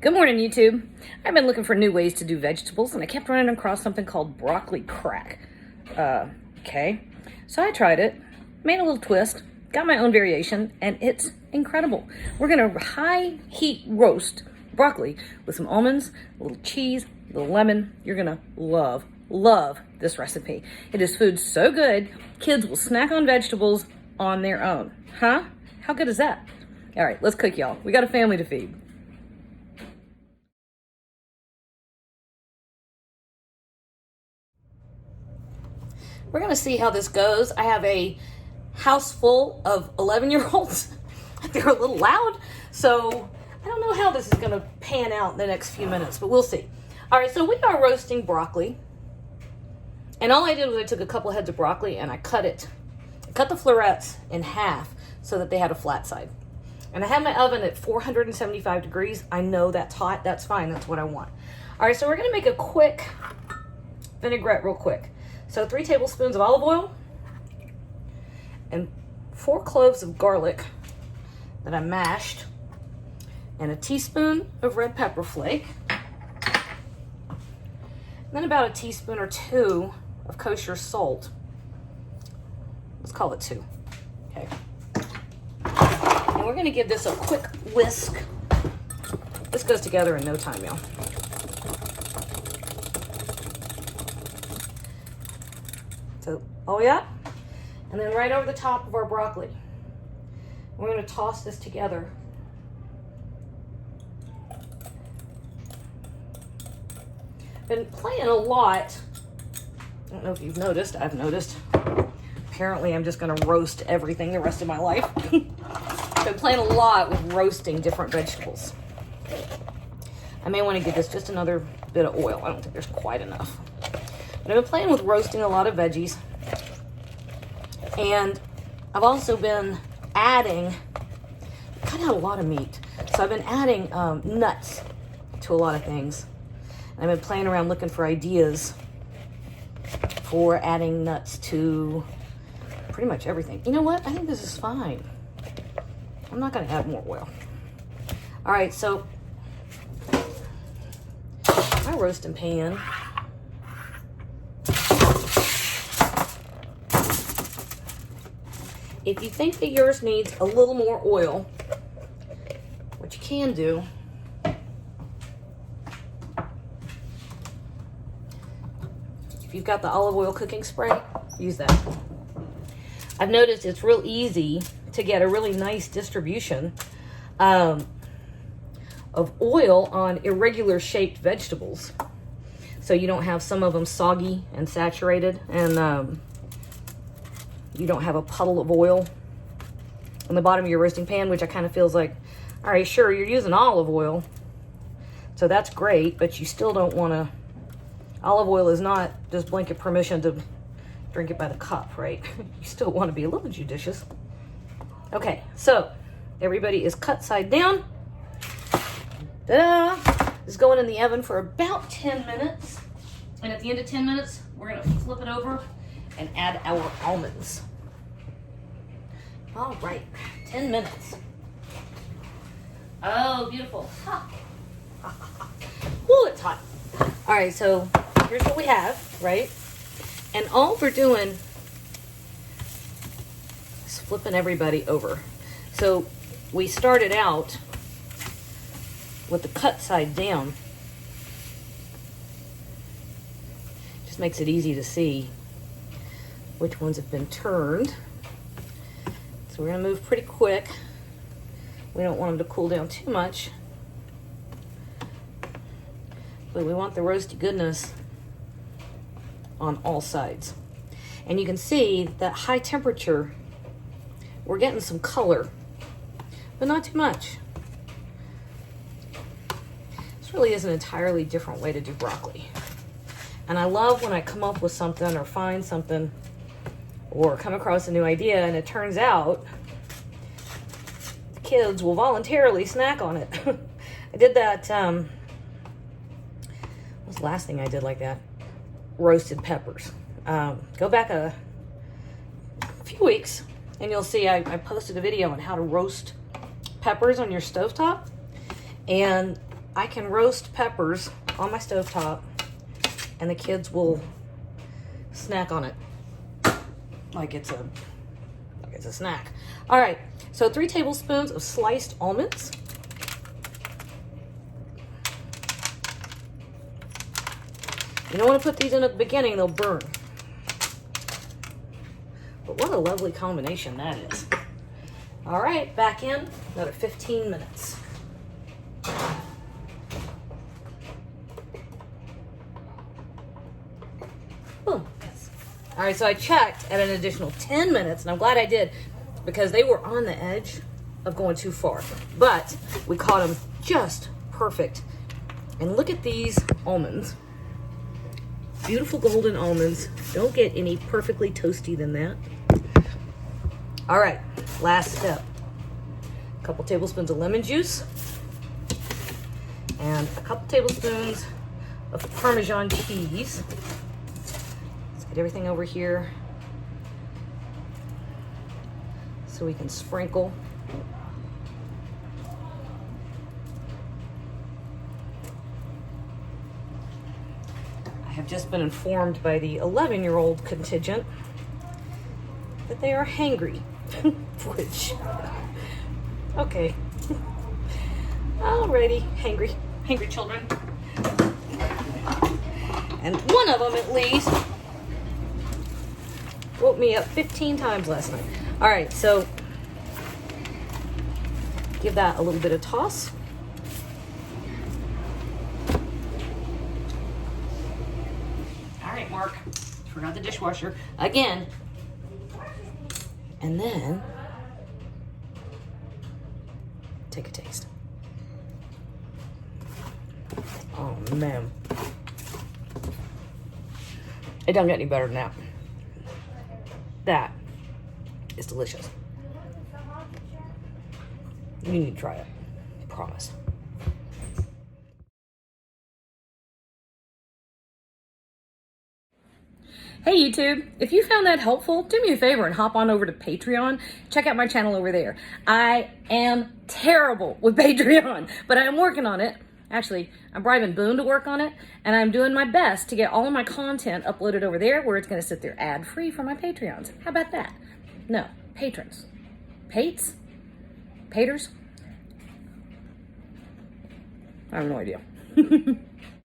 Good morning, YouTube. I've been looking for new ways to do vegetables, and I kept running across something called broccoli crack. Okay. So I tried it, made a little twist, got my own variation, and it's incredible. We're gonna high heat roast broccoli with some almonds, a little cheese, a little lemon. You're gonna love this recipe. It is food so good, kids will snack on vegetables on their own. Huh? How good is that? All right, let's cook, y'all. We got a family to feed. We're gonna see how this goes. I have a house full of 11-year-olds. They're a little loud, so I don't know how this is gonna pan out in the next few minutes, but we'll see. All right, so we are roasting broccoli. And all I did was I took a couple heads of broccoli and I cut the florets in half so that they had a flat side. And I have my oven at 475 degrees. I know that's hot, that's fine, that's what I want. All right, so we're gonna make a quick vinaigrette real quick. So 3 tablespoons of olive oil and 4 cloves of garlic that I mashed, and a teaspoon of red pepper flake, and then about a teaspoon or 2 of kosher salt. Let's call it 2. Okay. And we're gonna give this a quick whisk. This goes together in no time, y'all. So, oh yeah, and then right over the top of our broccoli. We're gonna toss this together. Been playing a lot. I don't know if you've noticed, I've noticed. Apparently I'm just gonna roast everything the rest of my life. Been playing a lot with roasting different vegetables. I may wanna give this just another bit of oil. I don't think there's quite enough. But I've been playing with roasting a lot of veggies. And I've also been adding, cut out a lot of meat. So I've been adding nuts to a lot of things. And I've been playing around looking for ideas for adding nuts to pretty much everything. You know what? I think this is fine. I'm not gonna add more oil. All right, so my roasting pan. If you think that yours needs a little more oil, what you can do, if you've got the olive oil cooking spray, use that. I've noticed it's real easy to get a really nice distribution of oil on irregular shaped vegetables. So you don't have some of them soggy and saturated, and you don't have a puddle of oil on the bottom of your roasting pan, which I kind of feels like, all right, sure, you're using olive oil, so that's great, but you still don't want to, olive oil is not just blanket permission to drink it by the cup, right? You still want to be a little judicious. Okay, so everybody is cut side down. Ta-da! This is going in the oven for about 10 minutes. And at the end of 10 minutes, we're going to flip it over and add our almonds. All right, 10 minutes. Oh, beautiful. Ooh, it's hot. All right, so here's what we have, right? And all we're doing is flipping everybody over. So we started out with the cut side down. Just makes it easy to see which ones have been turned. So we're gonna move pretty quick. We don't want them to cool down too much, but we want the roasty goodness on all sides. And you can see that high temperature, we're getting some color, but not too much. This really is an entirely different way to do broccoli. And I love when I come up with something or find something or come across a new idea and it turns out the kids will voluntarily snack on it. I did that, what was the last thing I did like that? Roasted peppers. Go back a few weeks and you'll see I posted a video on how to roast peppers on your stovetop. And I can roast peppers on my stovetop and the kids will snack on it like it's a snack. All right, so 3 tablespoons of sliced almonds. You don't want to put these in at the beginning, they'll burn. But what a lovely combination that is. All right, back in, another 15 minutes. Boom. All right, so I checked at an additional 10 minutes, and I'm glad I did because they were on the edge of going too far. But we caught them just perfect. And look at these almonds. Beautiful golden almonds. Don't get any perfectly toasty than that. All right, last step. A couple tablespoons of lemon juice and a couple tablespoons of Parmesan cheese. Let's get everything over here so we can sprinkle. I have just been informed by the 11-year-old contingent that they are hangry, which, okay. Alrighty, hangry children. And one of them at least woke me up 15 times last night. All right, so give that a little bit of toss. Mark, forgot the dishwasher again. And then take a taste. Oh man, it doesn't get any better than that. That is delicious. You need to try it, I promise. Hey YouTube, if you found that helpful, do me a favor and hop on over to Patreon. Check out my channel over there. I am terrible with Patreon, but I am working on it. Actually, I'm bribing Boone to work on it, and I'm doing my best to get all of my content uploaded over there where it's gonna sit there ad-free for my Patreons. How about that? No, patrons. Pates? Paters? I have no idea.